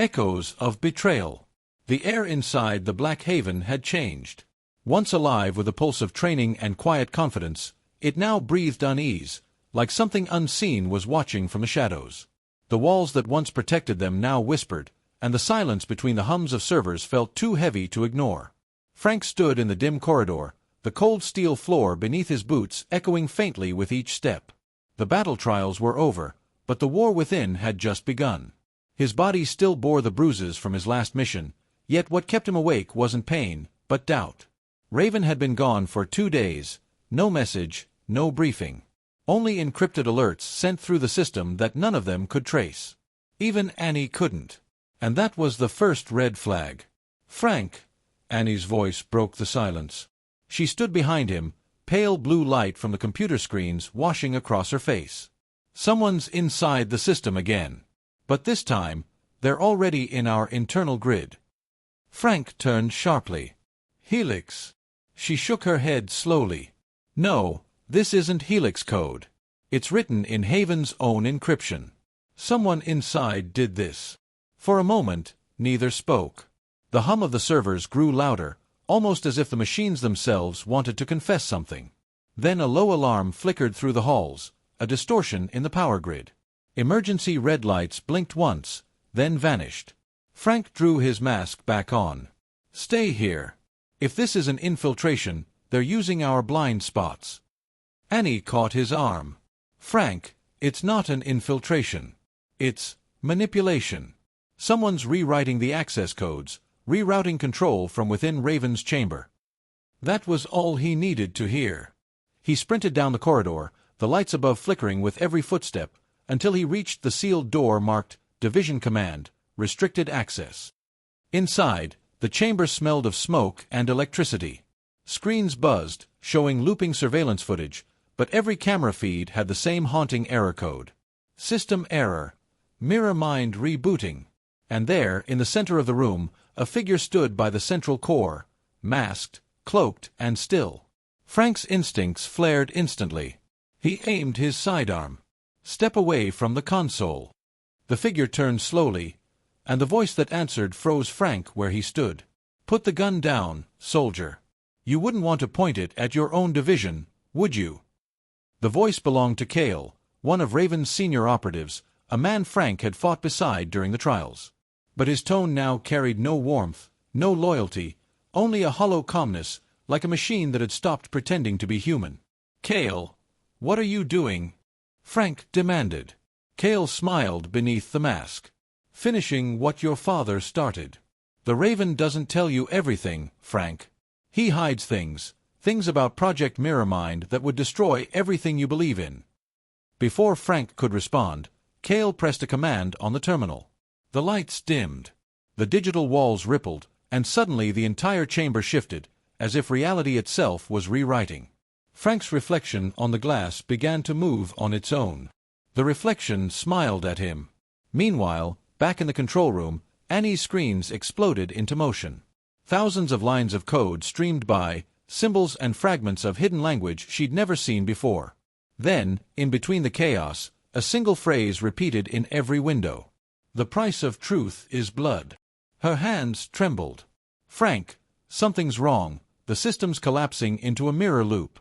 Echoes of betrayal. The air inside the Black Haven had changed. Once alive with a pulse of training and quiet confidence, it now breathed unease, like something unseen was watching from the shadows. The walls that once protected them now whispered, and the silence between the hums of servers felt too heavy to ignore. Frank stood in the dim corridor, the cold steel floor beneath his boots echoing faintly with each step. The battle trials were over, but the war within had just begun. His body still bore the bruises from his last mission, yet what kept him awake wasn't pain, but doubt. Raven had been gone for 2 days, no message, no briefing. Only encrypted alerts sent through the system that none of them could trace. Even Annie couldn't. And that was the first red flag. "Frank!" Annie's voice broke the silence. She stood behind him, pale blue light from the computer screens washing across her face. "Someone's inside the system again. But this time, they're already in our internal grid." Frank turned sharply. "Helix." She shook her head slowly. "No, this isn't Helix code. It's written in Haven's own encryption. Someone inside did this." For a moment, neither spoke. The hum of the servers grew louder, almost as if the machines themselves wanted to confess something. Then a low alarm flickered through the halls, a distortion in the power grid. Emergency red lights blinked once, then vanished. Frank drew his mask back on. "Stay here. If this is an infiltration, they're using our blind spots." Annie caught his arm. "Frank, it's not an infiltration. It's manipulation. Someone's rewriting the access codes, rerouting control from within Raven's chamber." That was all he needed to hear. He sprinted down the corridor, the lights above flickering with every footstep, until he reached the sealed door marked Division Command, Restricted Access. Inside, the chamber smelled of smoke and electricity. Screens buzzed, showing looping surveillance footage, but every camera feed had the same haunting error code. System error. Mirror mind rebooting. And there, in the center of the room, a figure stood by the central core, masked, cloaked, and still. Frank's instincts flared instantly. He aimed his sidearm. "Step away from the console." The figure turned slowly, and the voice that answered froze Frank where he stood. "Put the gun down, soldier. You wouldn't want to point it at your own division, would you?" The voice belonged to Cale, one of Raven's senior operatives, a man Frank had fought beside during the trials. But his tone now carried no warmth, no loyalty, only a hollow calmness, like a machine that had stopped pretending to be human. "Cale, what are you doing?" Frank demanded. Cale smiled beneath the mask. "Finishing what your father started. The Raven doesn't tell you everything, Frank. He hides things about Project Mirrormind that would destroy everything you believe in." Before Frank could respond, Cale pressed a command on the terminal. The lights dimmed. The digital walls rippled, and suddenly the entire chamber shifted, as if reality itself was rewriting. Frank's reflection on the glass began to move on its own. The reflection smiled at him. Meanwhile, back in the control room, Annie's screens exploded into motion. Thousands of lines of code streamed by, symbols and fragments of hidden language she'd never seen before. Then, in between the chaos, a single phrase repeated in every window. "The price of truth is blood." Her hands trembled. "Frank, something's wrong. The system's collapsing into a mirror loop."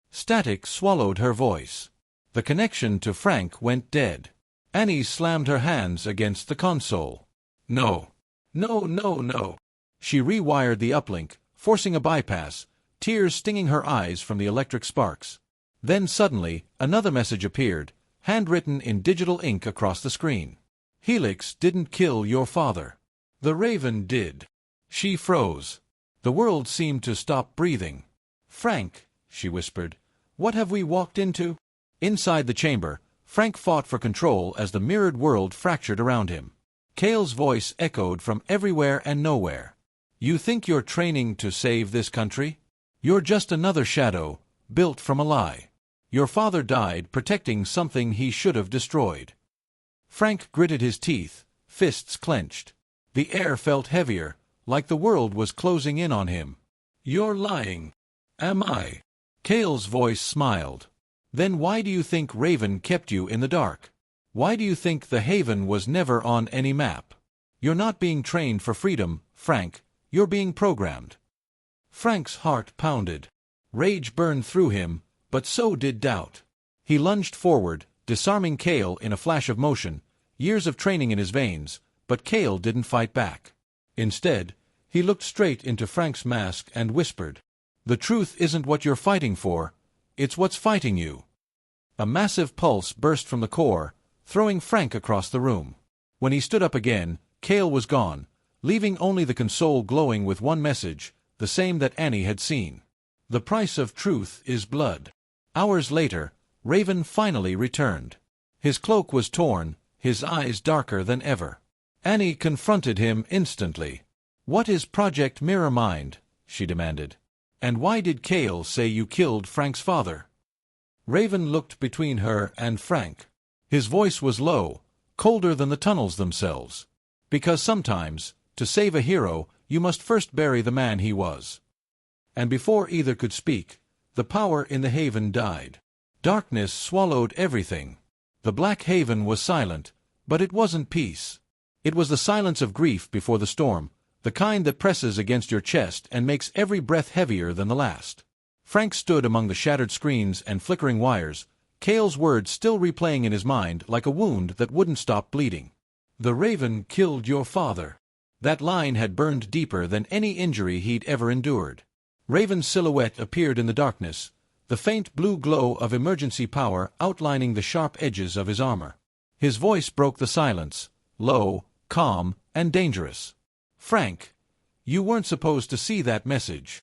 Static swallowed her voice. The connection to Frank went dead. Annie slammed her hands against the console. "No. No, no, no." She rewired the uplink, forcing a bypass, tears stinging her eyes from the electric sparks. Then suddenly, another message appeared, handwritten in digital ink across the screen. "Helix didn't kill your father. The Raven did." She froze. The world seemed to stop breathing. "Frank," she whispered, "what have we walked into?" Inside the chamber, Frank fought for control as the mirrored world fractured around him. Cale's voice echoed from everywhere and nowhere. "You think you're training to save this country? You're just another shadow, built from a lie. Your father died protecting something he should have destroyed." Frank gritted his teeth, fists clenched. The air felt heavier, like the world was closing in on him. "You're lying." "Am I?" Cale's voice smiled. "Then why do you think Raven kept you in the dark? Why do you think the Haven was never on any map? You're not being trained for freedom, Frank, you're being programmed. Frank's heart pounded. Rage burned through him, but so did doubt. He lunged forward, disarming Cale in a flash of motion, years of training in his veins, but Cale didn't fight back. Instead, he looked straight into Frank's mask and whispered, "The truth isn't what you're fighting for, it's what's fighting you." A massive pulse burst from the core, throwing Frank across the room. When he stood up again, Cale was gone, leaving only the console glowing with one message, the same that Annie had seen. The price of truth is blood. Hours later, Raven finally returned. His cloak was torn, his eyes darker than ever. Annie confronted him instantly. "What is Project Mirror Mind?" she demanded. "And why did Cale say you killed Frank's father?" Raven looked between her and Frank. His voice was low, colder than the tunnels themselves. "Because sometimes, to save a hero, you must first bury the man he was." And before either could speak, the power in the haven died. Darkness swallowed everything. The Black Haven was silent, but it wasn't peace. It was the silence of grief before the storm, the kind that presses against your chest and makes every breath heavier than the last. Frank stood among the shattered screens and flickering wires, Cale's words still replaying in his mind like a wound that wouldn't stop bleeding. "The Raven killed your father." That line had burned deeper than any injury he'd ever endured. Raven's silhouette appeared in the darkness, the faint blue glow of emergency power outlining the sharp edges of his armor. His voice broke the silence, low, calm, and dangerous. "Frank, you weren't supposed to see that message."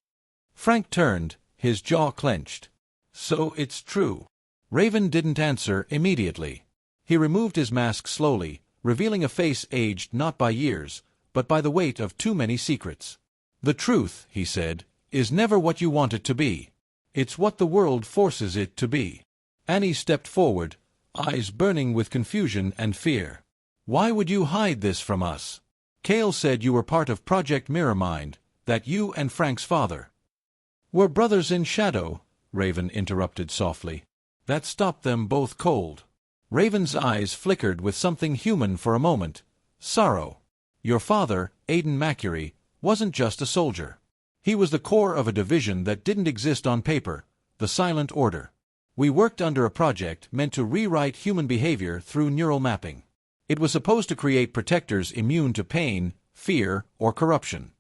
Frank turned, his jaw clenched. "So it's true." Raven didn't answer immediately. He removed his mask slowly, revealing a face aged not by years, but by the weight of too many secrets. "The truth," he said, "is never what you want it to be. It's what the world forces it to be." Annie stepped forward, eyes burning with confusion and fear. "Why would you hide this from us? Cale said you were part of Project Mirror Mind, that you and Frank's father were brothers in shadow," Raven interrupted softly. "That stopped them both cold." Raven's eyes flickered with something human for a moment, sorrow. "Your father, Aiden Maccury, wasn't just a soldier. He was the core of a division that didn't exist on paper, the Silent Order. We worked under a project meant to rewrite human behavior through neural mapping. It was supposed to create protectors immune to pain, fear, or corruption."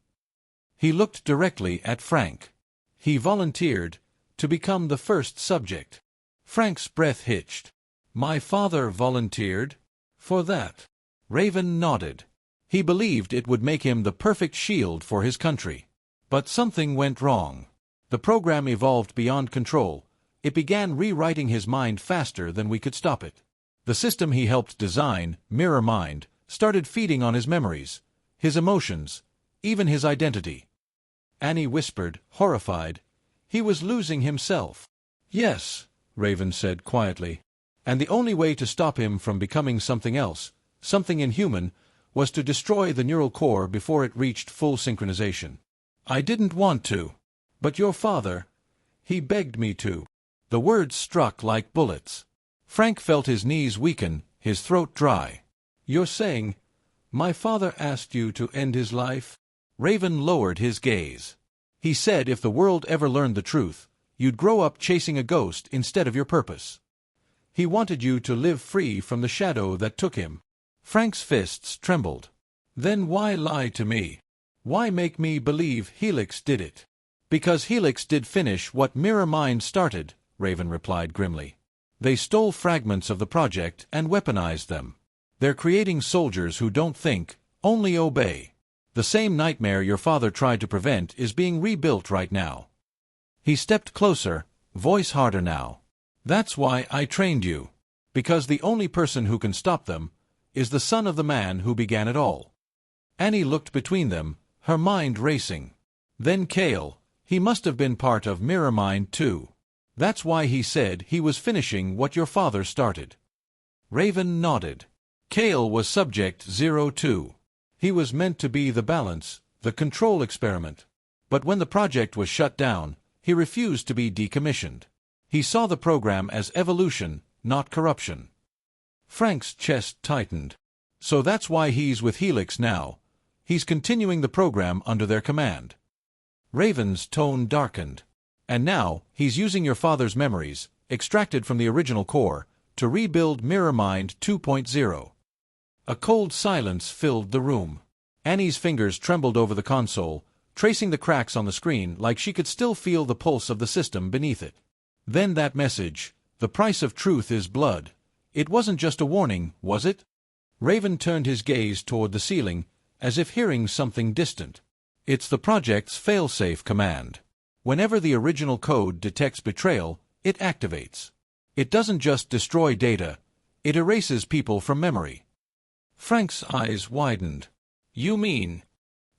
He looked directly at Frank. "He volunteered to become the first subject." Frank's breath hitched. "My father volunteered for that?" Raven nodded. He believed it would make him the perfect shield for his country. But something went wrong. The program evolved beyond control. It began rewriting his mind faster than we could stop it. The system he helped design, Mirror Mind, started feeding on his memories, his emotions, even his identity. Annie whispered, horrified. "He was losing himself." "Yes," Raven said quietly. "And the only way to stop him from becoming something else, something inhuman, was to destroy the neural core before it reached full synchronization. I didn't want to. But your father, he begged me to." The words struck like bullets. Frank felt his knees weaken, his throat dry. "You're saying, my father asked you to end his life?" Raven lowered his gaze. "He said if the world ever learned the truth, you'd grow up chasing a ghost instead of your purpose. He wanted you to live free from the shadow that took him." Frank's fists trembled. "Then why lie to me? Why make me believe Helix did it?" "Because Helix did finish what Mirror Mind started," Raven replied grimly. "They stole fragments of the project and weaponized them. They're creating soldiers who don't think, only obey. The same nightmare your father tried to prevent is being rebuilt right now." He stepped closer, voice harder now. "That's why I trained you. Because the only person who can stop them is the son of the man who began it all." Annie looked between them, her mind racing. "Then Cale, he must have been part of Mirror Mind too. That's why he said he was finishing what your father started." Raven nodded. "Cale was Subject 02. He was meant to be the balance, the control experiment. But when the project was shut down, he refused to be decommissioned. He saw the program as evolution, not corruption." Frank's chest tightened. So that's why he's with Helix now. He's continuing the program under their command. Raven's tone darkened. And now, he's using your father's memories, extracted from the original core, to rebuild Mirror Mind 2.0. A cold silence filled the room. Annie's fingers trembled over the console, tracing the cracks on the screen like she could still feel the pulse of the system beneath it. Then that message, "The price of truth is blood." It wasn't just a warning, was it? Raven turned his gaze toward the ceiling, as if hearing something distant. It's the project's failsafe command. Whenever the original code detects betrayal, it activates. It doesn't just destroy data, it erases people from memory. Frank's eyes widened. You mean?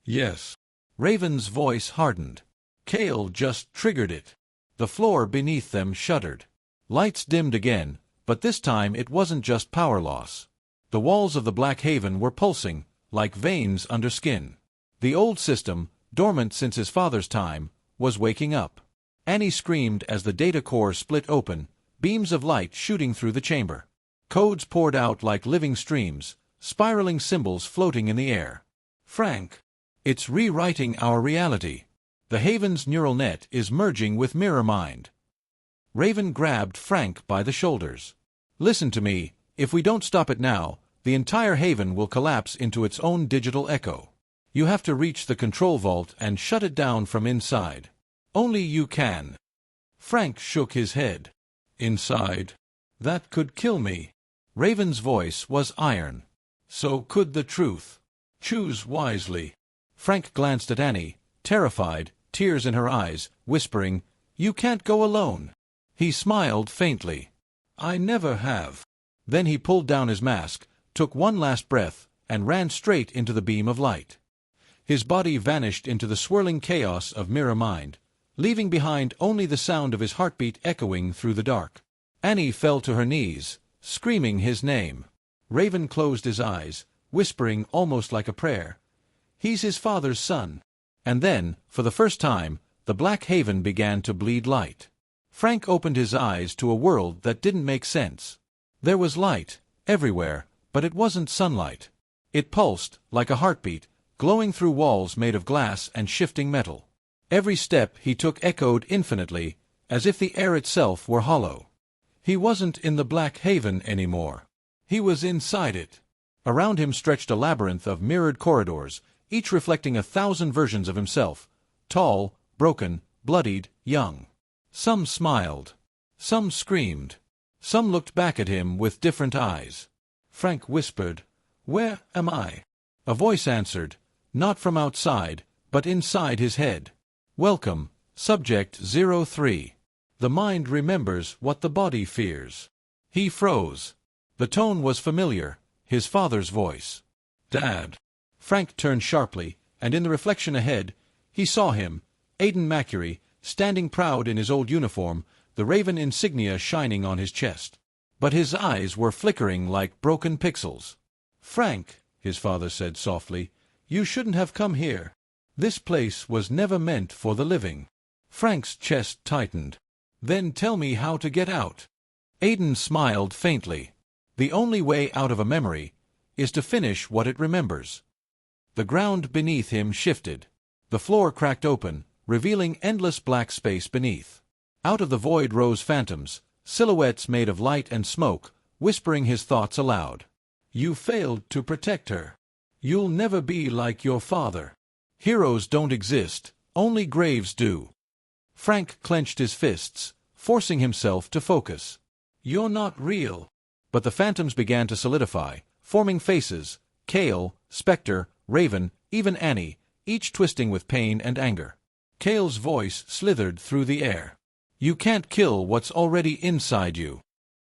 Yes. Raven's voice hardened. Cale just triggered it. The floor beneath them shuddered. Lights dimmed again, but this time it wasn't just power loss. The walls of the Black Haven were pulsing, like veins under skin. The old system, dormant since his father's time, was waking up. Annie screamed as the data core split open, beams of light shooting through the chamber. Codes poured out like living streams, spiraling symbols floating in the air. Frank, it's rewriting our reality. The Haven's neural net is merging with Mirror Mind. Raven grabbed Frank by the shoulders. Listen to me, if we don't stop it now, the entire Haven will collapse into its own digital echo. You have to reach the control vault and shut it down from inside. Only you can. Frank shook his head. Inside? That could kill me. Raven's voice was iron. So could the truth. Choose wisely. Frank glanced at Annie, terrified, tears in her eyes, whispering, "You can't go alone." He smiled faintly. "I never have." Then he pulled down his mask, took one last breath, and ran straight into the beam of light. His body vanished into the swirling chaos of Mirror Mind, leaving behind only the sound of his heartbeat echoing through the dark. Annie fell to her knees, screaming his name. Raven closed his eyes, whispering almost like a prayer, "He's his father's son." And then, for the first time, the Black Haven began to bleed light. Frank opened his eyes to a world that didn't make sense. There was light, everywhere, but it wasn't sunlight. It pulsed, like a heartbeat, glowing through walls made of glass and shifting metal. Every step he took echoed infinitely, as if the air itself were hollow. He wasn't in the Black Haven anymore. He was inside it. Around him stretched a labyrinth of mirrored corridors, each reflecting 1,000 versions of himself, tall, broken, bloodied, young. Some smiled. Some screamed. Some looked back at him with different eyes. Frank whispered, "Where am I?" A voice answered, not from outside, but inside his head. "Welcome, Subject 03. The mind remembers what the body fears." He froze. The tone was familiar, his father's voice. "Dad." Frank turned sharply, and in the reflection ahead, he saw him, Aiden Maccury, standing proud in his old uniform, the Raven insignia shining on his chest. But his eyes were flickering like broken pixels. "Frank," his father said softly, "you shouldn't have come here. This place was never meant for the living." Frank's chest tightened. "Then tell me how to get out." Aiden smiled faintly. "The only way out of a memory is to finish what it remembers." The ground beneath him shifted. The floor cracked open, revealing endless black space beneath. Out of the void rose phantoms, silhouettes made of light and smoke, whispering his thoughts aloud. "You failed to protect her. You'll never be like your father. Heroes don't exist, only graves do." Frank clenched his fists, forcing himself to focus. "You're not real." But the phantoms began to solidify, forming faces, Cale, Spectre, Raven, even Annie, each twisting with pain and anger. Cale's voice slithered through the air. "You can't kill what's already inside you."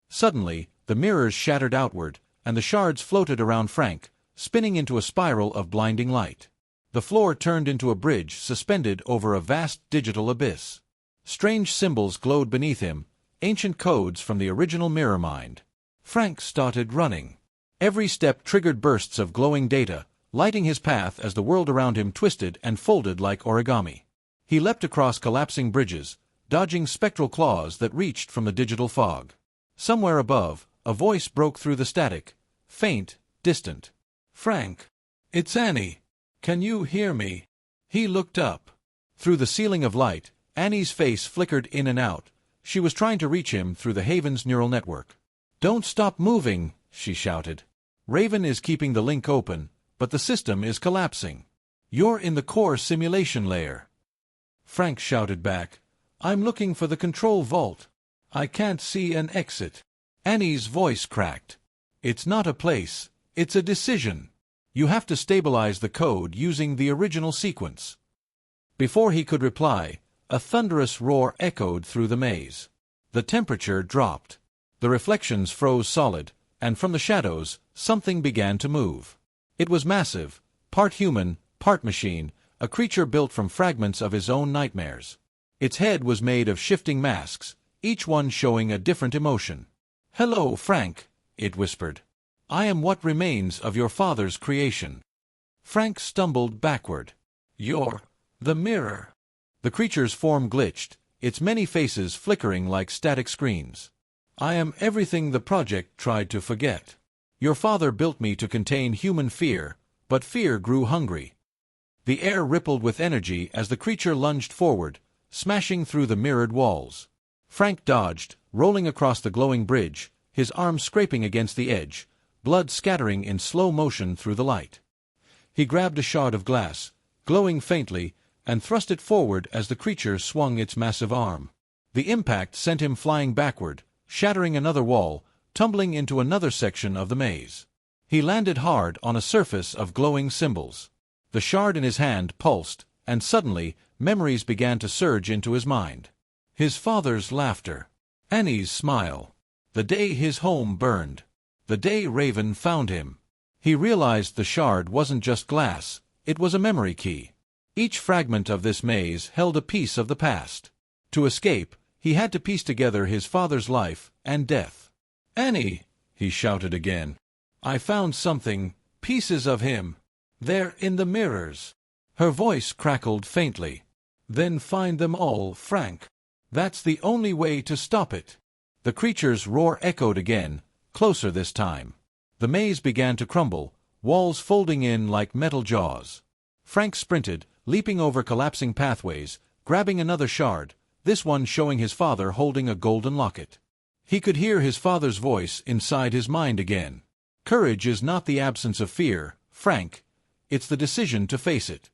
Suddenly, the mirrors shattered outward, and the shards floated around Frank, spinning into a spiral of blinding light. The floor turned into a bridge suspended over a vast digital abyss. Strange symbols glowed beneath him, ancient codes from the original Mirror Mind. Frank started running. Every step triggered bursts of glowing data, lighting his path as the world around him twisted and folded like origami. He leapt across collapsing bridges, dodging spectral claws that reached from the digital fog. Somewhere above, a voice broke through the static, faint, distant. Frank, it's Annie. Can you hear me? He looked up. Through the ceiling of light, Annie's face flickered in and out. She was trying to reach him through the Haven's neural network. Don't stop moving, she shouted. Raven is keeping the link open, but the system is collapsing. You're in the core simulation layer. Frank shouted back, I'm looking for the control vault. I can't see an exit. Annie's voice cracked. It's not a place, it's a decision. You have to stabilize the code using the original sequence. Before he could reply, a thunderous roar echoed through the maze. The temperature dropped. The reflections froze solid, and from the shadows, something began to move. It was massive, part human, part machine, a creature built from fragments of his own nightmares. Its head was made of shifting masks, each one showing a different emotion. Hello, Frank, it whispered. I am what remains of your father's creation. Frank stumbled backward. You're the mirror. The creature's form glitched, its many faces flickering like static screens. I am everything the project tried to forget. Your father built me to contain human fear, but fear grew hungry. The air rippled with energy as the creature lunged forward, smashing through the mirrored walls. Frank dodged, rolling across the glowing bridge, his arms scraping against the edge, blood scattering in slow motion through the light. He grabbed a shard of glass, glowing faintly, and thrust it forward as the creature swung its massive arm. The impact sent him flying backward, shattering another wall, tumbling into another section of the maze. He landed hard on a surface of glowing symbols. The shard in his hand pulsed, and suddenly, memories began to surge into his mind. His father's laughter. Annie's smile. The day his home burned. The day Raven found him. He realized the shard wasn't just glass, it was a memory key. Each fragment of this maze held a piece of the past. To escape, he had to piece together his father's life and death. Annie, he shouted again. I found something, pieces of him. They're in the mirrors. Her voice crackled faintly. Then find them all, Frank. That's the only way to stop it. The creature's roar echoed again, closer this time. The maze began to crumble, walls folding in like metal jaws. Frank sprinted, leaping over collapsing pathways, grabbing another shard, this one showing his father holding a golden locket. He could hear his father's voice inside his mind again. Courage is not the absence of fear, Frank. It's the decision to face it.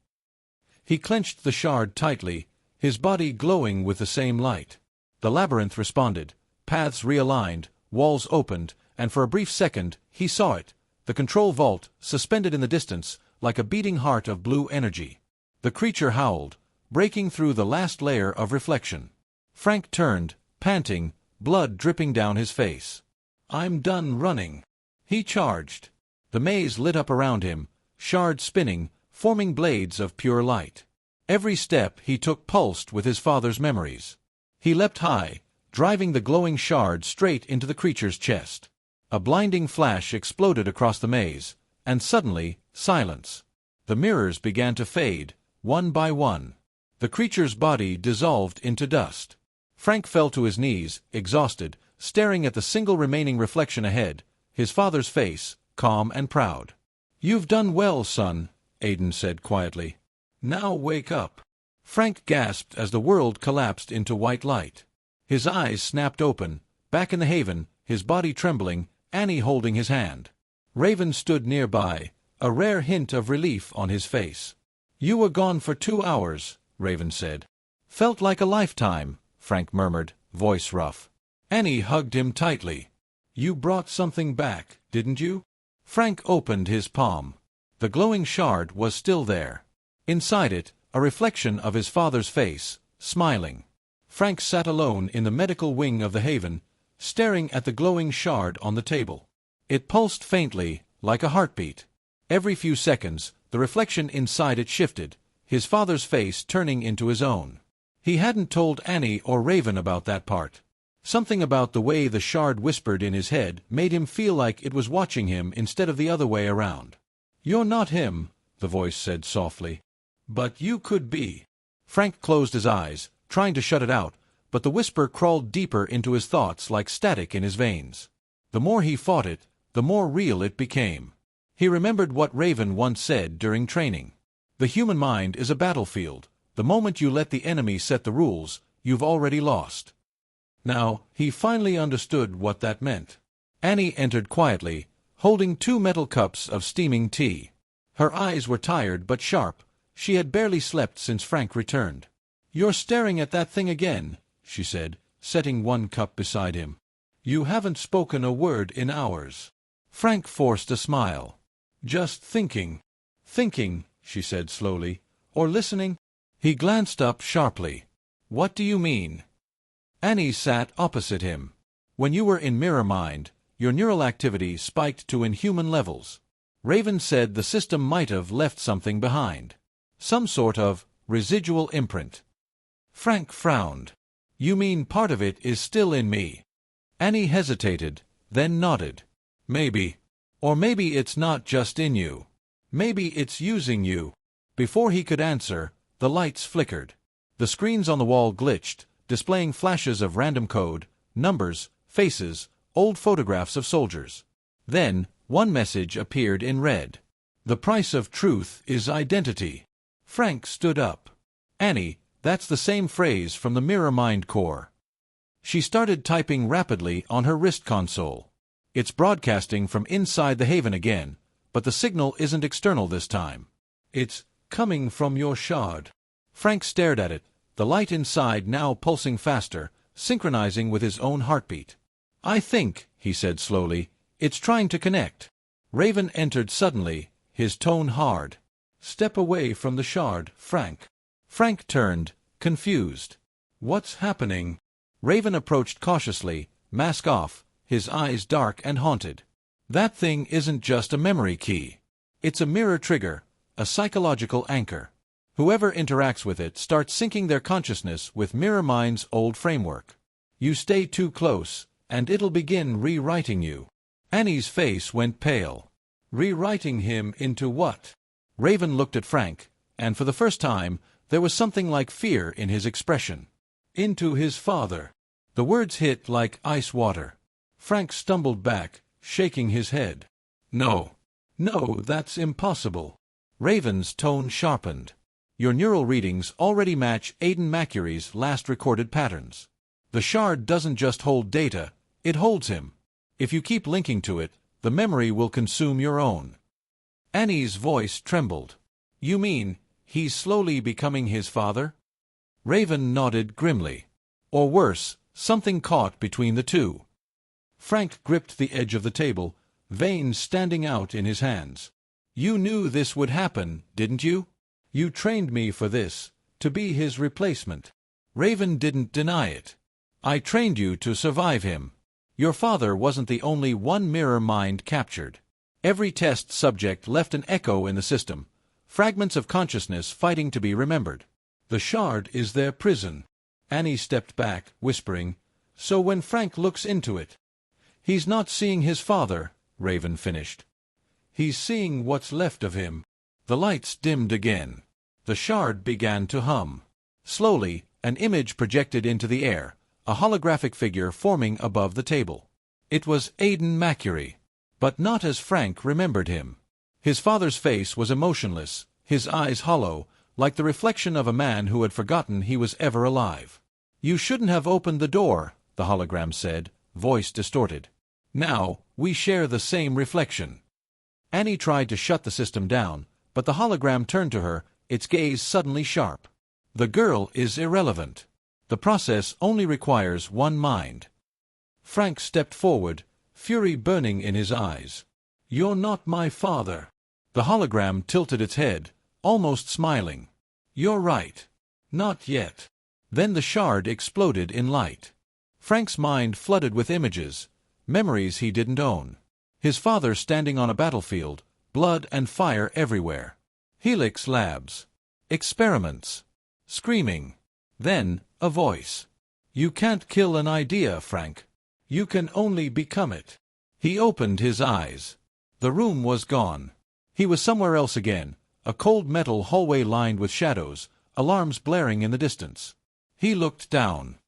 He clenched the shard tightly, his body glowing with the same light. The labyrinth responded, paths realigned, walls opened, and for a brief second, he saw it, the control vault, suspended in the distance, like a beating heart of blue energy. The creature howled, breaking through the last layer of reflection. Frank turned, panting, blood dripping down his face. I'm done running. He charged. The maze lit up around him, shards spinning, forming blades of pure light. Every step he took pulsed with his father's memories. He leapt high, driving the glowing shard straight into the creature's chest. A blinding flash exploded across the maze, and suddenly, silence. The mirrors began to fade, one by one. The creature's body dissolved into dust. Frank fell to his knees, exhausted, staring at the single remaining reflection ahead, his father's face, calm and proud. You've done well, son, Aiden said quietly. Now wake up. Frank gasped as the world collapsed into white light. His eyes snapped open, back in the haven, his body trembling, Annie holding his hand. Raven stood nearby, a rare hint of relief on his face. You were gone for 2 hours, Raven said. Felt like a lifetime, Frank murmured, voice rough. Annie hugged him tightly. You brought something back, didn't you? Frank opened his palm. The glowing shard was still there. Inside it, a reflection of his father's face, smiling. Frank sat alone in the medical wing of the haven, staring at the glowing shard on the table. It pulsed faintly, like a heartbeat. Every few seconds, the reflection inside it shifted, his father's face turning into his own. He hadn't told Annie or Raven about that part. Something about the way the shard whispered in his head made him feel like it was watching him instead of the other way around. You're not him, the voice said softly. But you could be. Frank closed his eyes, trying to shut it out, but the whisper crawled deeper into his thoughts like static in his veins. The more he fought it, the more real it became. He remembered what Raven once said during training. The human mind is a battlefield. The moment you let the enemy set the rules, you've already lost. Now, he finally understood what that meant. Annie entered quietly, holding 2 metal cups of steaming tea. Her eyes were tired but sharp. She had barely slept since Frank returned. "You're staring at that thing again," she said, setting 1 cup beside him. "You haven't spoken a word in hours." Frank forced a smile. "Just thinking." "Thinking," she said slowly. "Or listening?" He glanced up sharply. "What do you mean?" Annie sat opposite him. "When you were in mirror mind, your neural activity spiked to inhuman levels. Raven said the system might have left something behind. Some sort of residual imprint." Frank frowned. "You mean part of it is still in me?" Annie hesitated, then nodded. "Maybe. Or maybe it's not just in you. Maybe it's using you." Before he could answer, the lights flickered. The screens on the wall glitched, displaying flashes of random code, numbers, faces, old photographs of soldiers. Then, one message appeared in red. "The price of truth is identity." Frank stood up. "Annie, that's the same phrase from the Mirror Mind Core." She started typing rapidly on her wrist console. "It's broadcasting from inside the Haven again, but the signal isn't external this time. It's coming from your shard." Frank stared at it, the light inside now pulsing faster, synchronizing with his own heartbeat. "I think," he said slowly, "it's trying to connect." Raven entered suddenly, his tone hard. "Step away from the shard, Frank." Frank turned, confused. "What's happening?" Raven approached cautiously, mask off, his eyes dark and haunted. "That thing isn't just a memory key. It's a mirror trigger, a psychological anchor. Whoever interacts with it starts syncing their consciousness with Mirror Mind's old framework. You stay too close, and it'll begin rewriting you." Annie's face went pale. "Rewriting him into what?" Raven looked at Frank, and for the first time, there was something like fear in his expression. "Into his father." The words hit like ice water. Frank stumbled back, shaking his head. "No. No, that's impossible." Raven's tone sharpened. "Your neural readings already match Aiden Maccury's last recorded patterns. The shard doesn't just hold data, it holds him. If you keep linking to it, the memory will consume your own." Annie's voice trembled. "You mean, he's slowly becoming his father?" Raven nodded grimly. "Or worse, something caught between the two." Frank gripped the edge of the table, veins standing out in his hands. "You knew this would happen, didn't you? You trained me for this, to be his replacement." Raven didn't deny it. "I trained you to survive him. Your father wasn't the only one mirror mind captured. Every test subject left an echo in the system, fragments of consciousness fighting to be remembered. The shard is their prison." Annie stepped back, whispering, "So when Frank looks into it—" "He's not seeing his father," Raven finished. "He's seeing what's left of him." The lights dimmed again. The shard began to hum. Slowly, an image projected into the air, a holographic figure forming above the table. It was Aiden Maccury, but not as Frank remembered him. His father's face was emotionless, his eyes hollow, like the reflection of a man who had forgotten he was ever alive. "You shouldn't have opened the door," the hologram said, voice distorted. "Now, we share the same reflection." Annie tried to shut the system down, but the hologram turned to her, its gaze suddenly sharp. "The girl is irrelevant. The process only requires one mind." Frank stepped forward, fury burning in his eyes. "You're not my father." The hologram tilted its head, almost smiling. "You're right. Not yet." Then the shard exploded in light. Frank's mind flooded with images, memories he didn't own. His father standing on a battlefield, blood and fire everywhere. Helix Labs. Experiments. Screaming. Then, a voice. "You can't kill an idea, Frank. You can only become it." He opened his eyes. The room was gone. He was somewhere else again, a cold metal hallway lined with shadows, alarms blaring in the distance. He looked down.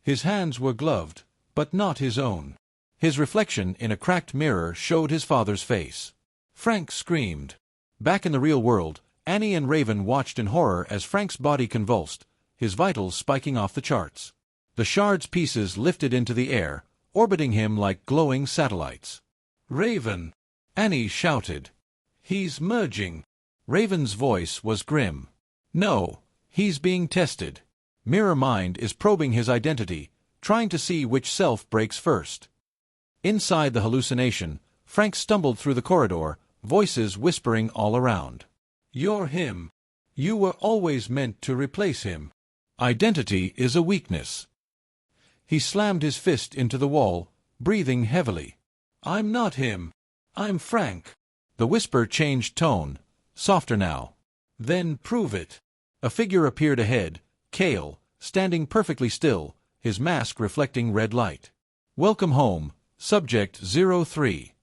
His hands were gloved, but not his own. His reflection in a cracked mirror showed his father's face. Frank screamed. Back in the real world, Annie and Raven watched in horror as Frank's body convulsed, his vitals spiking off the charts. The shard's pieces lifted into the air, orbiting him like glowing satellites. "Raven!" Annie shouted. "He's merging." Raven's voice was grim. "No, he's being tested. Mirror Mind is probing his identity, trying to see which self breaks first." Inside the hallucination, Frank stumbled through the corridor, voices whispering all around. "You're him. You were always meant to replace him. Identity is a weakness." He slammed his fist into the wall, breathing heavily. "I'm not him. I'm Frank." The whisper changed tone, softer now. "Then prove it." A figure appeared ahead, Kale, standing perfectly still, his mask reflecting red light. "Welcome home, Subject 03.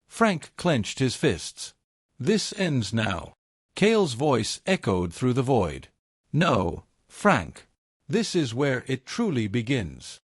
Frank clenched his fists. "This ends now." Kale's voice echoed through the void. "No, Frank. This is where it truly begins."